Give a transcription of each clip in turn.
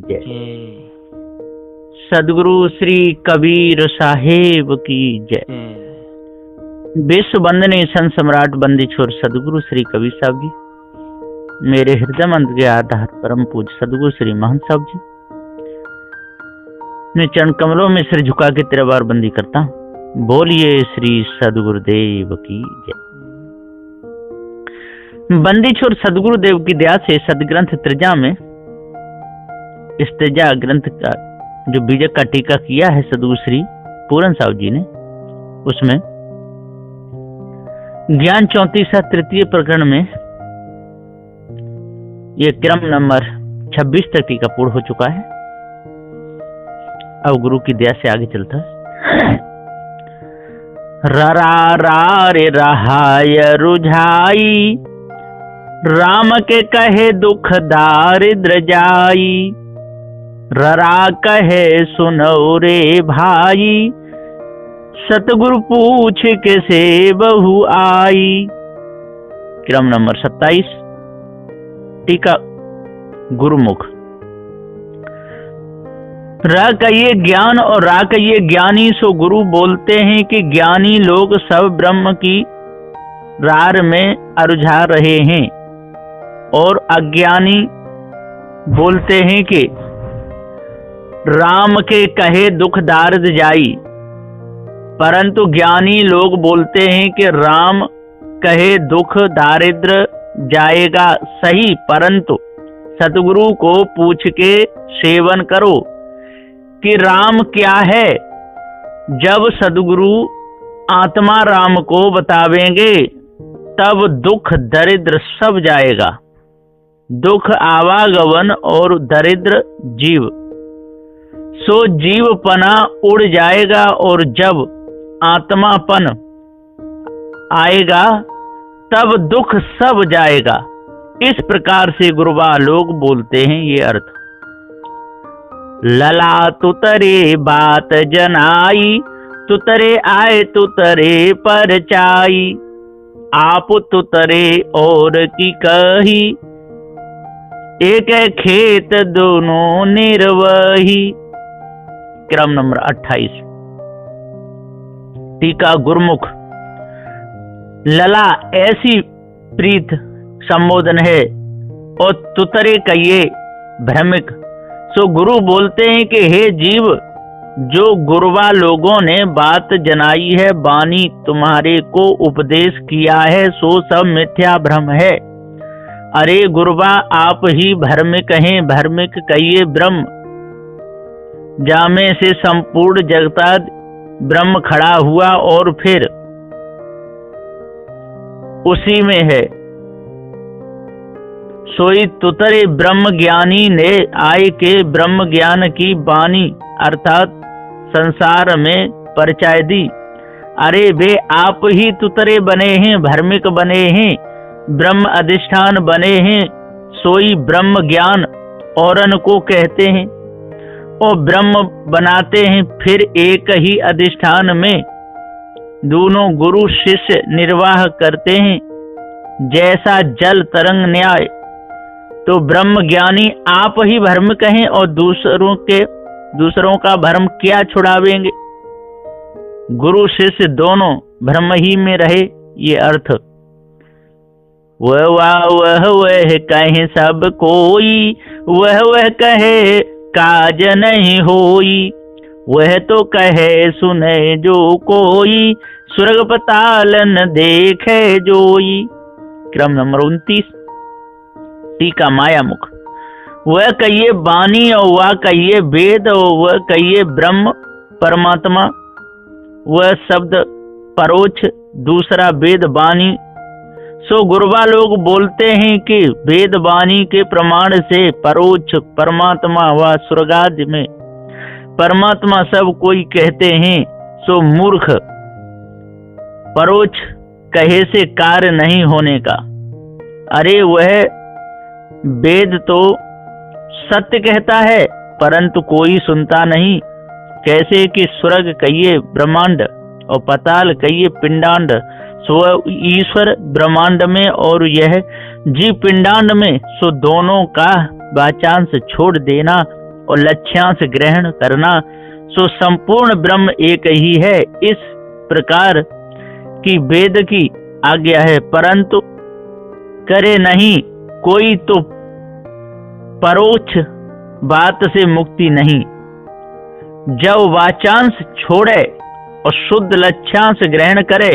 जय। सदगुरु श्री कबीर साहेब की जय। विश्व वंदनीय संत सम्राट बंदी छोर सदगुरु श्री कबीर साहब जी, मेरे हृदय मंद के आधार परम पूज्य सदगुरु श्री महंत साहब जी, मैं चरण कमलों में सिर झुका के तेरा बार बंदी करता हूँ। बोलिए श्री सदगुरुदेव की जय। बंदी छोर सदगुरुदेव की दया से सदग्रंथ त्रिजा में इस त्रिजा ग्रंथ का जो बीजक का टीका किया है सदगुरु श्री पूरन साहब जी ने, उसमें ज्ञान 34 तृतीय प्रकरण में ये क्रम नंबर 26 तक टीका पूर्ण हो चुका है। अब गुरु की दया से आगे चलता है। ररा रे रहाय रुझाई, राम के कहे दुख दारिद्र जाई, ररा कहे सुनो रे भाई, सतगुरु पूछ के से बहु आई। क्रम नंबर 27 टीका गुरुमुख। रा कहिए ज्ञान और रा कहिए ज्ञानी, सो गुरु बोलते हैं कि ज्ञानी लोग सब ब्रह्म की रार में अरुझा रहे हैं, और अज्ञानी बोलते हैं कि राम के कहे दुख दारिद्र जाई, परंतु ज्ञानी लोग बोलते हैं कि राम कहे दुख दारिद्र जाएगा सही, परंतु सतगुरु को पूछ के सेवन करो कि राम क्या है। जब सदगुरु आत्मा राम को बतावेंगे तब दुख दरिद्र सब जाएगा। दुख आवागमन और दरिद्र जीव, सो जीवपना उड़ जाएगा, और जब आत्मापन आएगा तब दुख सब जाएगा। इस प्रकार से गुरुबा लोग बोलते हैं ये अर्थ। लला तुतरे बात जनाई, तुतरे आए तुतरे परचाई, आप तुतरे और की कही, एक खेत दोनों निर्वही। क्रम नंबर 28 टीका गुरुमुख। लला ऐसी प्रीत संबोधन है, और तुतरे कहिए भ्रमिक। सो गुरु बोलते हैं कि हे जीव, जो गुरुवा लोगों ने बात जनाई है, बानी तुम्हारे को उपदेश किया है, सो सब मिथ्या भ्रम है। अरे गुरुवा, आप ही भ्रमिक हैं। भ्रमिक कहिए ब्रह्म, जामे से संपूर्ण जगता ब्रह्म खड़ा हुआ और फिर उसी में है। सोई तुतरे ब्रह्म ज्ञानी ने आय के ब्रह्म ज्ञान की बानी अर्थात संसार में परचाय दी। अरे वे आप ही तुतरे बने हैं, भ्रमिक बने हैं, ब्रह्म अधिष्ठान बने हैं। सोई ब्रह्म ज्ञान औरन को कहते हैं और ब्रह्म बनाते हैं। फिर एक ही अधिष्ठान में दोनों गुरु शिष्य निर्वाह करते हैं। जैसा जल तरंग न्याय, तो ब्रह्म ज्ञानी आप ही भ्रम कहें और दूसरों का भ्रम क्या छुड़ावेंगे। गुरु शिष्य दोनों भ्रम ही में रहे, ये अर्थ। वह कहे सब कोई, वह कहे काज नहीं होई, वह तो कहे सुने जो कोई, स्वर्ग पताल न देखे जोई। क्रम नंबर 29 टीका माया मुख। वह कहिए बानी, और वह कहिए वेद, और वह कहिए ब्रह्म परमात्मा। वह शब्द परोक्ष, दूसरा वेद बानी। सो गुरुबा लोग बोलते हैं कि वेद बानी के प्रमाण से परोक्ष परमात्मा व स्वर्गादि में परमात्मा सब कोई कहते हैं। सो मूर्ख, परोक्ष कहे से कार्य नहीं होने का। अरे वह वेद तो सत्य कहता है, परंतु कोई सुनता नहीं। कैसे कि स्वर्ग कहिए ब्रह्मांड और पताल कहिए पिंडांड। सो ईश्वर ब्रह्मांड में और यह जीव पिंडांड में, सो दोनों का वाचांश छोड़ देना और लक्ष्यांश ग्रहण करना, सो संपूर्ण ब्रह्म एक ही है। इस प्रकार की वेद की आज्ञा है, परंतु करे नहीं कोई तो परोक्ष बात से मुक्ति नहीं। जब वाचांश छोड़े और शुद्ध लक्ष्यांश ग्रहण करे,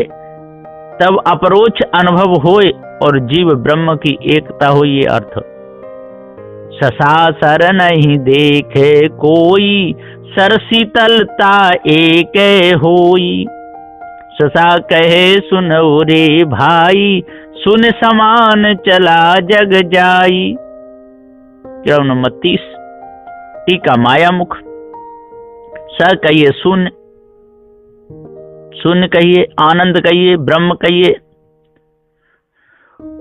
तब अपरोक्ष अनुभव होए और जीव ब्रह्म की एकता हो। ये अर्थ ससासर नहीं देखे कोई, सर शीतलता एक होई। ससा कहे सुनो रे भाई, सुन समान चला जग जाई। क्रम नंबर 30 टीका मायामुख। स कहिए शून्य, शून्य कहिए, आनंद कहिए, ब्रह्म कहिए,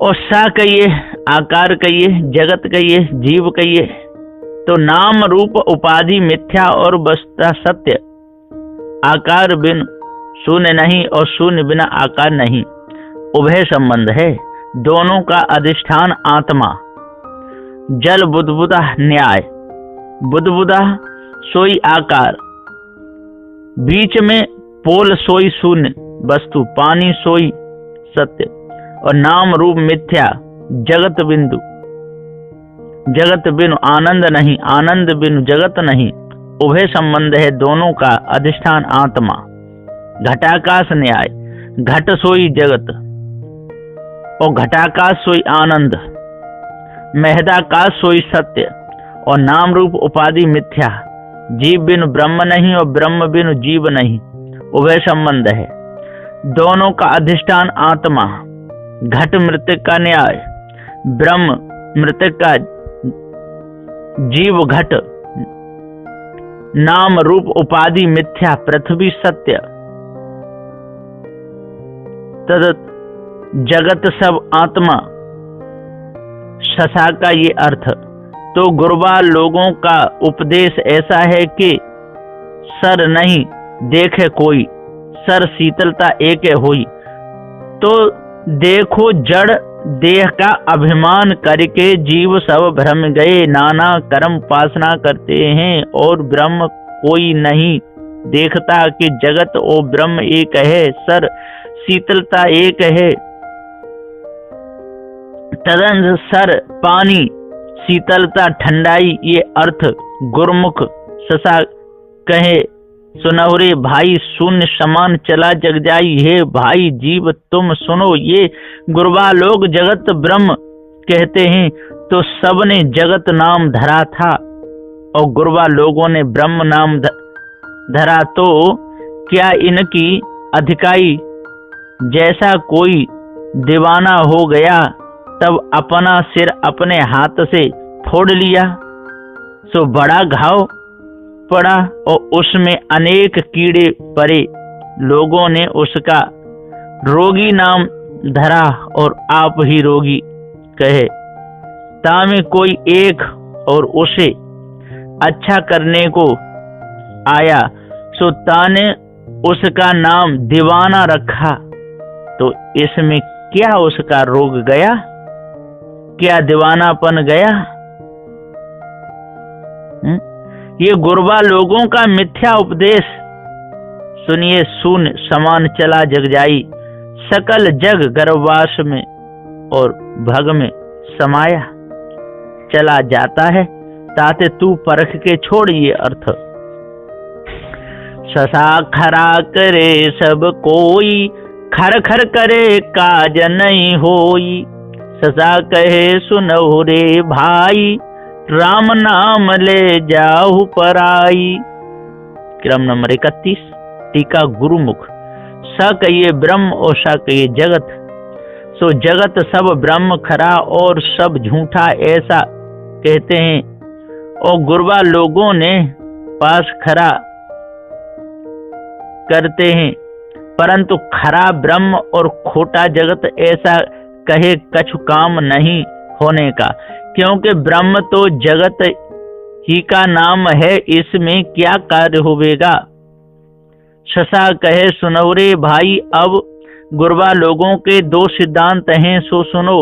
और सा कहिए आकार कहिए, जगत कहिए, जीव कहिए। तो नाम रूप उपाधि मिथ्या और वस्तुतः सत्य। आकार बिन शून्य नहीं और शून्य बिना आकार नहीं, उभय संबंध है। दोनों का अधिष्ठान आत्मा। जल बुदबुदा न्याय, बुदबुदा सोई आकार, बीच में पोल सोई शून्य वस्तु, पानी सोई सत्य, और नाम रूप मिथ्या। जगत बिंदु, जगत बिनु आनंद नहीं, आनंद बिनु जगत नहीं, उभय संबंध है। दोनों का अधिष्ठान आत्मा। घटाकाश न्याय, घट सोई जगत और घटाकाश सोई आनंद, महदाकाश सोई सत्य, और नाम रूप उपाधि मिथ्या। जीव बिनु ब्रह्म नहीं और ब्रह्म बिनु जीव नहीं, उभय संबंध है। दोनों का अधिष्ठान आत्मा। घट मृत्यु का न्याय, ब्रह्म मृत्यु का, जीव घट, नाम रूप उपाधि मिथ्या, पृथ्वी सत्य, तद जगत सब आत्मा। ससा का ये अर्थ। तो गुरबा लोगों का उपदेश ऐसा है कि सर नहीं देखे कोई, सर शीतलता एक होई। तो देखो जड़ देह का अभिमान करके जीव सब भ्रम गए, नाना कर्म उपासना करते हैं और ब्रह्म कोई नहीं देखता कि जगत और ब्रह्म एक है, सर शीतलता एक है। तदन सर पानी, शीतलता ठंडाई, ये अर्थ गुरमुख। ससा कहे सुनहुरे भाई, शून्य समान चला जग जाई। हे भाई जीव तुम सुनो, ये गुरबा लोग जगत ब्रह्म कहते हैं, तो सबने जगत नाम धरा था और गुरबा लोगों ने ब्रह्म नाम धरा। तो क्या इनकी अधिकाई जैसा कोई दीवाना हो गया तब अपना सिर अपने हाथ से फोड़ लिया, सो बड़ा घाव पड़ा और उसमें अनेक कीड़े पड़े। लोगों ने उसका रोगी नाम धरा और आप ही रोगी कहे। तामे कोई एक और उसे अच्छा करने को आया, सो ताने उसका नाम दीवाना रखा। तो इसमें क्या उसका रोग गया, क्या दीवानापन गया? ये गुरबा लोगों का मिथ्या उपदेश सुनिए। शून्य समान चला जग जाई, सकल जग गर्भवास में और भग में समाया चला जाता है, ताते तू परख के छोड़। ये अर्थ ससा खरा करे सब कोई, खर खर करे काज नहीं होई। ससा कहे सुनो रे भाई, राम नाम ले जाहु पराई। क्रम नंबर 31 टीका गुरुमुख। स कहिए ब्रह्म और स कहिए जगत। सो जगत सब ब्रह्म खरा और सब झूठा, ऐसा कहते हैं। और गुरबा लोगों ने पास खरा करते हैं, परंतु खरा ब्रह्म और खोटा जगत, ऐसा कहे कछु काम नहीं होने का। क्योंकि ब्रह्म तो जगत ही का नाम है, इसमें क्या कार्य होवेगा। ससा कहे सुनौरे भाई, अब गुरबा लोगों के दो सिद्धांत हैं, सो सुनो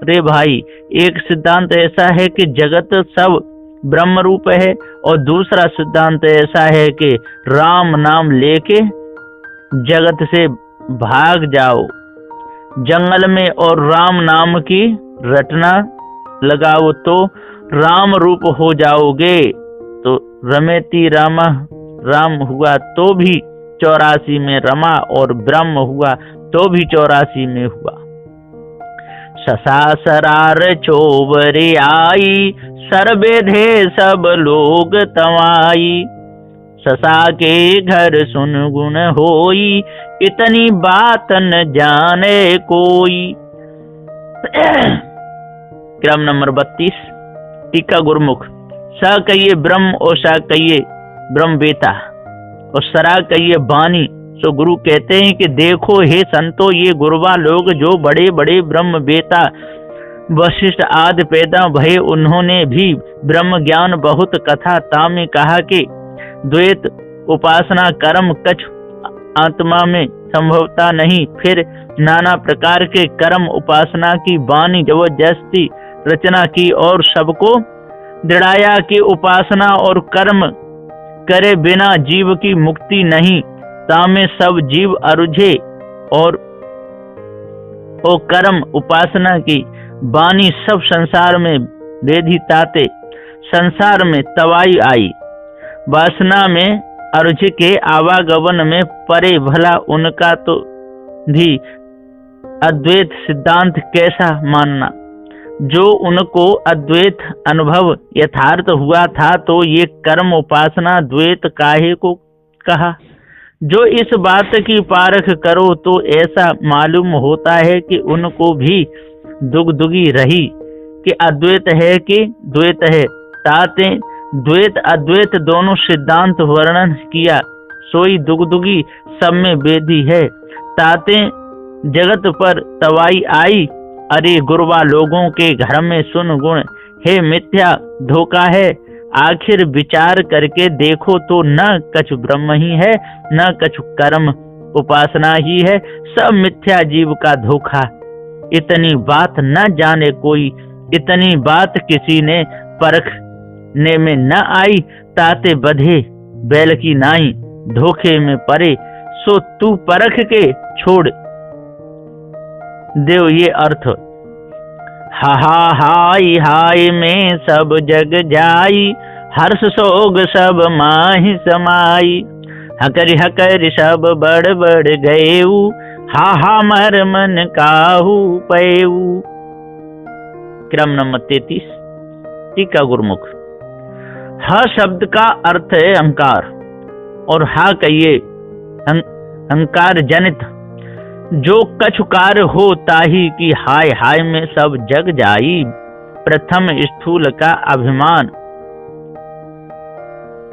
रे भाई। एक सिद्धांत ऐसा है कि जगत सब ब्रह्म रूप है। और दूसरा सिद्धांत ऐसा है कि राम नाम लेके जगत से भाग जाओ जंगल में और राम नाम की रटना लगाओ तो राम रूप हो जाओगे। तो रमेति रामा, राम हुआ तो भी 84 में रमा, और ब्रह्म हुआ तो भी 84 में हुआ। ससासरार चोबरे आई, सरबेधे सब लोग तवाई। ससा के घर सुन गुण होई, इतनी बात न जाने कोई। क्रम नंबर 32, टीका गुरुमुख। स कहिए ब्रह्म और सा कहिए ब्रह्म बेता और सरा कहिए बानी। तो गुरु कहते हैं कि देखो हे संतो, ये गुरुवा लोग जो बड़े बड़े ब्रह्म बेता वशिष्ठ आदि पैदा भये, उन्होंने भी ब्रह्म ज्ञान बहुत कथा तामे कहा कि द्वैत उपासना कर्म कछ आत्मा में संभवता नहीं। फिर नाना प्रकार के कर्म उपासना की वाणी जबरदस्ती रचना की और सबको दृढ़ाया कि उपासना और कर्म करे बिना जीव की मुक्ति नहीं। तामे सब जीव अरुझे और कर्म उपासना की वाणी सब संसार में वेधी ताते संसार में तवाई आई। वासना में अरुझ के आवागमन में परे भला उनका तो भी अद्वैत सिद्धांत कैसा मानना। जो उनको अद्वैत अनुभव यथार्थ हुआ था तो ये कर्म उपासना द्वैत काहे को कहा। जो इस बात की पारख करो तो ऐसा मालूम होता है कि उनको भी दुगदुगी रही कि अद्वैत है कि द्वैत है। ताते द्वैत अद्वैत दोनों सिद्धांत वर्णन किया, सोई दुगदुगी सब में वेदी है। ताते जगत पर तवाई आई, अरे गुरुवा लोगों के घर में सुन गुण हे मिथ्या धोखा है। आखिर विचार करके देखो तो न कछु ब्रह्म ही है न कछु कर्म उपासना ही है, सब मिथ्या जीव का धोखा। इतनी बात न जाने कोई, इतनी बात किसी ने परखने में न आई। ताते बधे बैल की नाई, धोखे में परे सो तू परख के छोड़ देव ये अर्थ। हा हाय हाय में सब जग जाई, हर्ष सोग सब माहि समाई। हकरि हकरि सब बड़ बड़ गएऊ, हा मर मन काहू पैऊ। क्रम नंबर 33, टीका गुरुमुख। ह शब्द का अर्थ है अहंकार और हा कहिए अहंकार जनित जो कछु कार्य हो ताही की हाय हाय में सब जग जाई। प्रथम स्थूल का अभिमान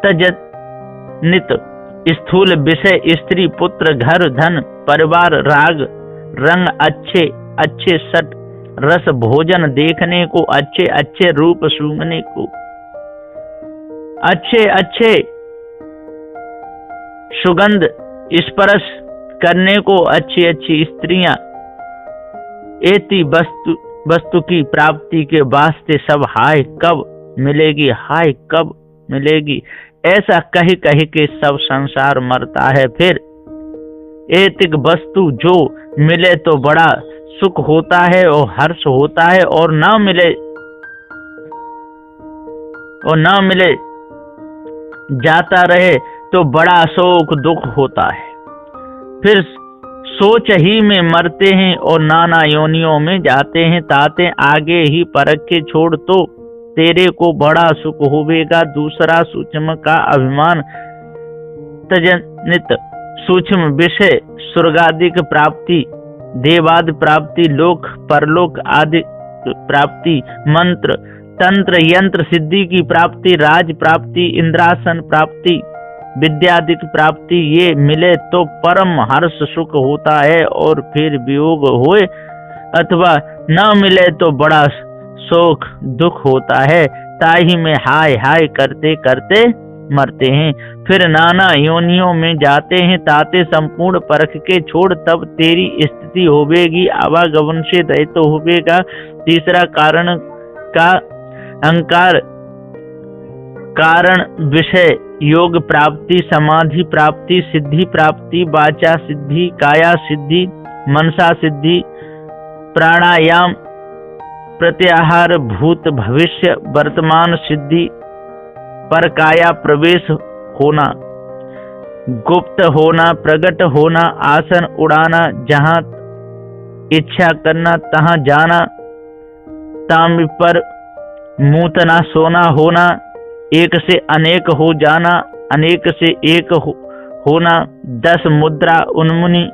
तजनित स्थूल विषय स्त्री पुत्र घर धन परिवार राग रंग अच्छे अच्छे सट रस भोजन देखने को अच्छे अच्छे रूप सूंघने को अच्छे अच्छे सुगंध स्पर्श करने को अच्छी अच्छी स्त्रियां एति वस्तु की प्राप्ति के वास्ते सब हाय कब मिलेगी हाय कब मिलेगी ऐसा कही कही के सब संसार मरता है। फिर एतिक वस्तु जो मिले तो बड़ा सुख होता है और हर्ष होता है और ना मिले जाता रहे तो बड़ा शोक दुख होता है। फिर सोच ही में मरते हैं और नाना योनियों में जाते हैं। ताते आगे ही परख के छोड़ तो तेरे को बड़ा सुख होवेगा। दूसरा सूक्ष्म का अभिमान तजनित सूक्ष्म विषय स्वर्गादिक प्राप्ति देवादि प्राप्ति लोक परलोक आदि प्राप्ति मंत्र तंत्र यंत्र सिद्धि की प्राप्ति राज प्राप्ति इंद्रासन प्राप्ति विद्यादिक प्राप्ति ये मिले तो परम हर्ष सुख होता है और फिर वियोग होए अथवा न मिले तो बड़ा शोक दुख होता है। ताही में हाय हाय करते करते मरते हैं। फिर नाना योनियों में जाते हैं। ताते संपूर्ण परख के छोड़ तब तेरी स्थिति होवेगी आवागमन से दैत्य होवेगा। तीसरा कारण का अहंकार कारण विषय योग प्राप्ति, समाधि प्राप्ति, सिद्धि प्राप्ति, वाचा सिद्धि, काया सिद्धि, मनसा सिद्धि, प्राणायाम, प्रत्याहार, भूत भविष्य वर्तमान सिद्धि, पर काया प्रवेश होना, गुप्त होना, प्रकट होना, आसन उड़ाना, जहाँ इच्छा करना तहाँ जाना, तांब पर मूतना सोना होना, एक से अनेक हो जाना, अनेक से एक होना, 10 मुद्रा, उन्मुनि,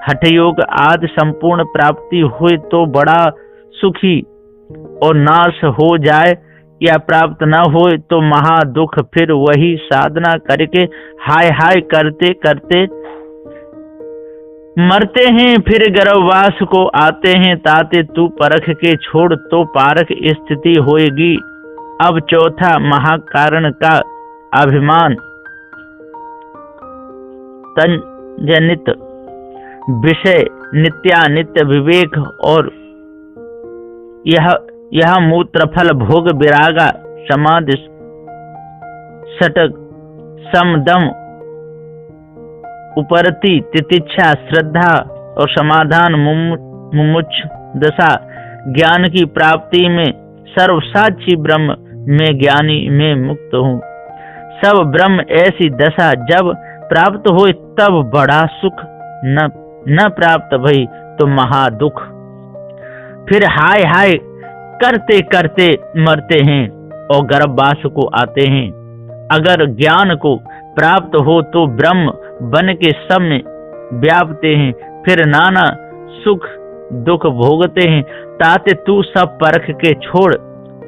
हठयोग आदि संपूर्ण प्राप्ति हुई तो बड़ा सुखी, और नाश हो जाए या प्राप्त न हो तो महा दुख। फिर वही साधना करके हाय हाय करते करते मरते हैं, फिर गर्भवास को आते हैं, ताते तू परख के छोड़ तो पारक स्थिति होएगी। अब चौथा महाकारण का अभिमान, तंजनित विषय, नित्यानित्य विवेक, और यह मूत्रफल भोग विरागा, समाधि, सटक, समदम, उपरति, तितिक्षा, श्रद्धा और समाधान, मुमुक्ष दशा, ज्ञान की प्राप्ति में सर्वसाक्षी ब्रह्म में ज्ञानी में मुक्त हूँ। सब ब्रह्म ऐसी दशा जब प्राप्त हो तब बड़ा सुख, न प्राप्त भई तो महा दुख। फिर हाय हाय करते करते मरते हैं और गर्भवास को आते हैं। अगर ज्ञान को प्राप्त हो तो ब्रह्म बन के सब में व्यापते हैं, फिर नाना सुख दुख भोगते हैं, ताते तू सब परख के छोड़।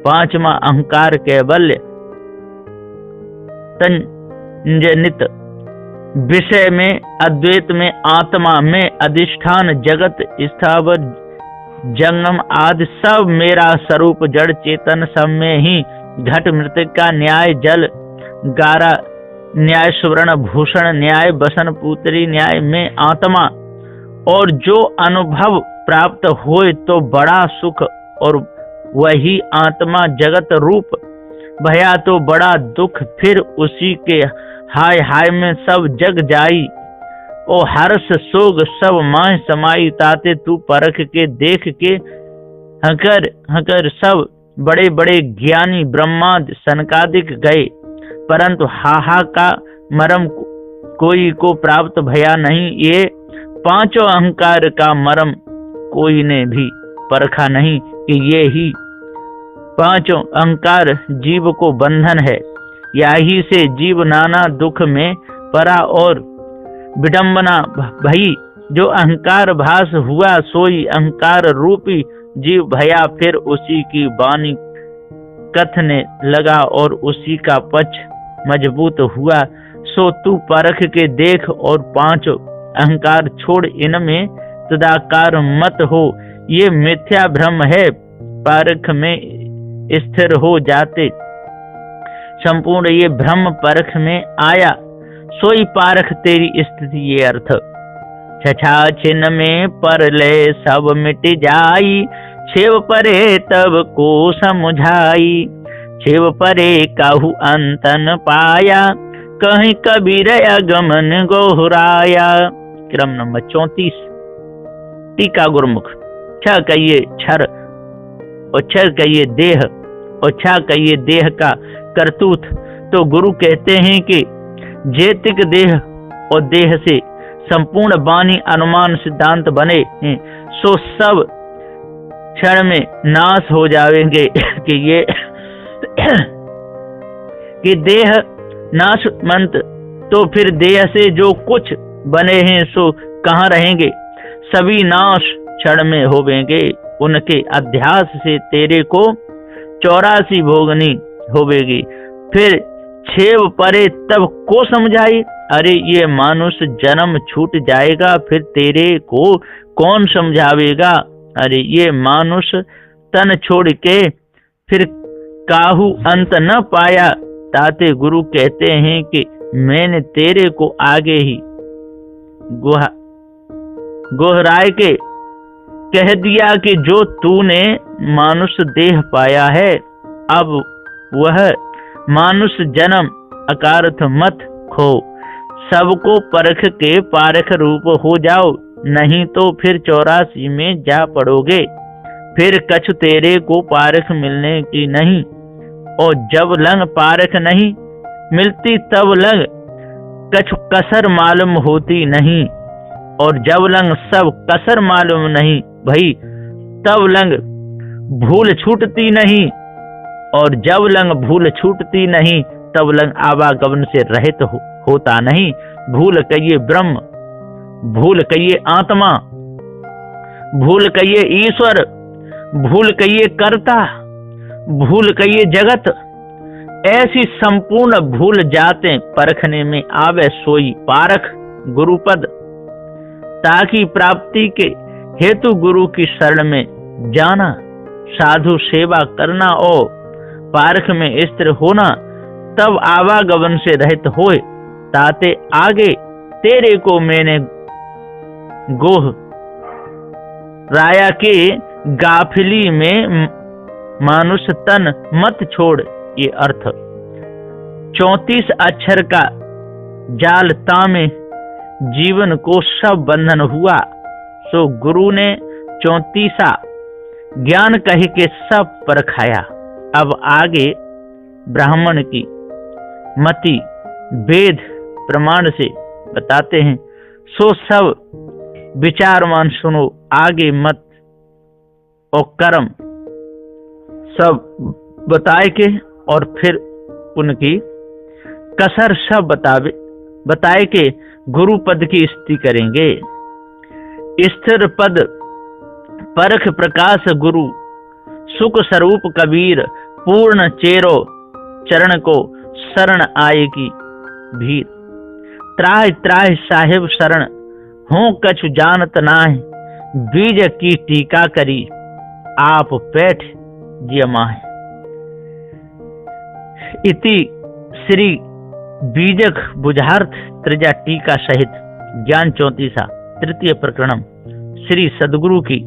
पांचवा अहंकार कैवल्य, तंजनित विषय में, अद्वैत में, आत्मा में, अधिष्ठान, जगत स्थावर, जंगम आदि सब मेरा स्वरूप, जड़ चेतन सब में ही, घट मृतिका न्याय, जल गारा न्याय, सुवर्ण भूषण न्याय, बसन पुत्री न्याय में आत्मा, और जो अनुभव प्राप्त होए तो बड़ा सुख, और वही आत्मा जगत रूप भया तो बड़ा दुख। फिर उसी के हाय हाय में सब जग जाई, ओ हर्ष सोग सब माह समाई, ताते तू परख के देख के हकर सब बड़े बड़े ज्ञानी ब्रह्मादि सनकादिक गए, परंतु हाहा का मरम कोई को प्राप्त भया नहीं। ये पांचों अहंकार का मरम कोई ने भी परखा नहीं कि ये ही पांचों अहंकार जीव को बंधन है। यही से जीव नाना दुख में परा और विडंबना भई, जो अहंकार भास हुआ सोई अहंकार रूपी जीव भया। फिर उसी की वाणी कथने लगा और उसी का पक्ष मजबूत हुआ। सो तू परख के देख और पांचों अहंकार छोड़, इनमें तदाकार मत हो। ये मिथ्या भ्रम है, परख में स्थिर हो जाते संपूर्ण ये भ्रम परख में आया, सोई पारख तेरी स्थिति। ये अर्थ छछा छिन्न में परले सब मिट जाई, छेव परे तब को समझाई। छेव परे काहू अंतन पाया, कहीं कबीर अगमन गोहराया। क्रम नंबर 34। टीका गुरुमुख। छ कहिए क्षर और छ कहिए देह और छ कहिए देह का करतूत। तो गुरु कहते हैं कि जेतिक देह और देह से संपूर्ण वाणी अनुमान सिद्धांत बने हैं, सो सब क्षण में नाश हो जाएंगे कि ये कि देह नाशवंत, तो फिर देह से जो कुछ बने हैं सो कहाँ रहेंगे, सभी नाश क्षण में होवेंगे। उनके अध्यास से तेरे को 84 भोगनी होवेगी। फिर छेव परे तब को समझाई, अरे ये मानुष जन्म छूट जाएगा, फिर तेरे को कौन समझावेगा। अरे ये मानुष तन छोड़ के फिर काहू अंत न पाया। ताते गुरु कहते हैं कि मैंने तेरे को आगे ही गोहराय के कह दिया कि जो तूने मानुष देह पाया है, अब वह मानुष जन्म अकारथ मत खो, सबको परख के पारख रूप हो जाओ, नहीं तो फिर 84 में जा पड़ोगे, फिर कछु तेरे को पारख मिलने की नहीं। और जब लंग पारख नहीं मिलती तब लंग कछु कसर मालूम होती नहीं, और जब लंग सब कसर मालूम नहीं भई तब लंग भूल छूटती नहीं, और जब लंग भूल छूटती नहीं तब लंग आवागमन से रहित होता नहीं। भूल कहिए ब्रह्म, भूल कहिए आत्मा, भूल कहिए ईश्वर, भूल कहिए कर्ता, भूल कहिए जगत, ऐसी संपूर्ण भूल जाते परखने में आवे सोई पारख गुरुपद, ताकि प्राप्ति के हेतु गुरु की शरण में जाना, साधु सेवा करना और पारख में स्थिर होना, तब आवागमन से रहित होए। ताते आगे तेरे को मैंने गोह राया के गाफिली में मानुष तन मत छोड़। ये अर्थ 34 अक्षर का जाल तामे जीवन को सब बंधन हुआ, सो गुरु ने 34 ज्ञान कह के सब परखाया। अब आगे ब्राह्मण की मति वेद प्रमाण से बताते हैं, सो सब विचारमान सुनो। आगे मत और कर्म सब बताए के और फिर उनकी कसर सब बताए के गुरु पद की स्तुति करेंगे। स्थिर पद परख प्रकाश गुरु, सुख स्वरूप कबीर, पूर्ण चेरो चरण को शरण आएगी भीर। त्राहि त्राहि साहिब शरण हो कछु जानत नाहि, बीज की टीका करी आप पैठ जियमाहि। इति श्री बीजक बुझार्थ त्रिजा टीका सहित ज्ञान 34 तृतीय प्रकरणम श्री सद्गुरु की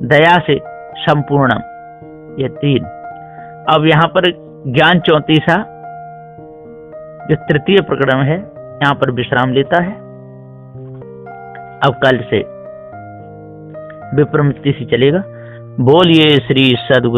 दया से संपूर्णम, ये 3। अब यहाँ पर ज्ञान 34 जो तृतीय प्रकरण है यहाँ पर विश्राम लेता है। अब कल से विप्रमति से चलेगा। बोलिए श्री सद्गुरु